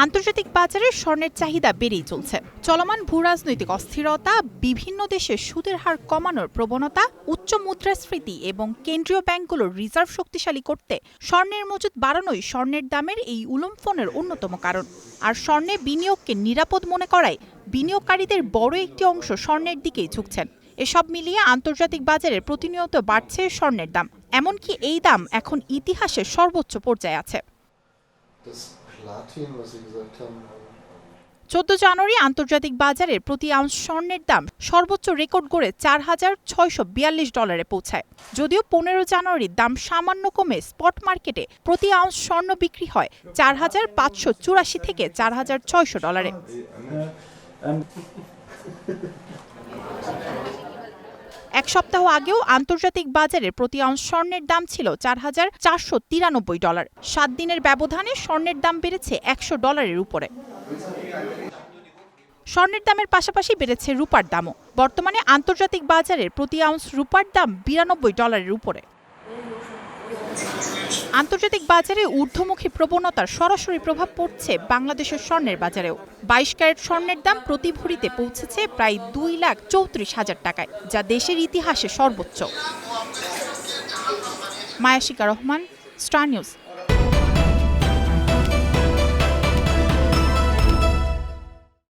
আন্তর্জাতিক বাজারে স্বর্ণের চাহিদা বেড়েই চলছে। চলমান ভূরাজনৈতিক অস্থিরতা, বিভিন্ন দেশে সুদের হার কমানোর প্রবণতা, উচ্চ মুদ্রাস্ফীতি এবং কেন্দ্রীয় ব্যাংকগুলোর রিজার্ভ শক্তিশালী করতে স্বর্ণের মজুত বাড়ানোই স্বর্ণের দামের এই উলম্ফনের অন্যতম কারণ। আর স্বর্ণে বিনিয়োগকে নিরাপদ মনে করায় বিনিয়োগকারীদের বড় একটি অংশ স্বর্ণের দিকেই ঝুঁকছেন। এসব মিলিয়ে আন্তর্জাতিক বাজারে প্রতিনিয়ত বাড়ছে স্বর্ণের দাম, এমনকি এই দাম এখন ইতিহাসের সর্বোচ্চ পর্যায়ে আছে। 14 জানুয়ারি আন্তর্জাতিক বাজারে প্রতি আউন্স স্বর্ণের দাম সর্বোচ্চ রেকর্ড গড়ে $4,642 পৌঁছায়। যদিও 15 জানুয়ারির দাম সামান্য কমে স্পট মার্কেটে প্রতি আউন্স স্বর্ণ বিক্রি হয় $4,584 থেকে $4,600। এক সপ্তাহ আগেও আন্তর্জাতিক বাজারে প্রতি আউন্স স্বর্ণের দাম ছিল $4,493। 7 দিনের ব্যবধানে স্বর্ণের দাম বেড়েছে $100 উপরে। স্বর্ণের দামের পাশাপাশি বেড়েছে রূপার দামও। বর্তমানে আন্তর্জাতিক বাজারের প্রতি আউন্স রূপার দাম $92 উপরে। আন্তর্জাতিক বাজারে ঊর্ধ্বমুখী প্রবণতার সরাসরি প্রভাব পড়ছে বাংলাদেশের স্বর্ণের বাজারেও। 22 ক্যারেট স্বর্ণের দাম প্রতি ভরিতে পৌঁছেছে প্রায় 2,34,000 টাকায়, যা দেশের ইতিহাসে সর্বোচ্চ। মায়াশিকা রহমান, স্টার নিউজ।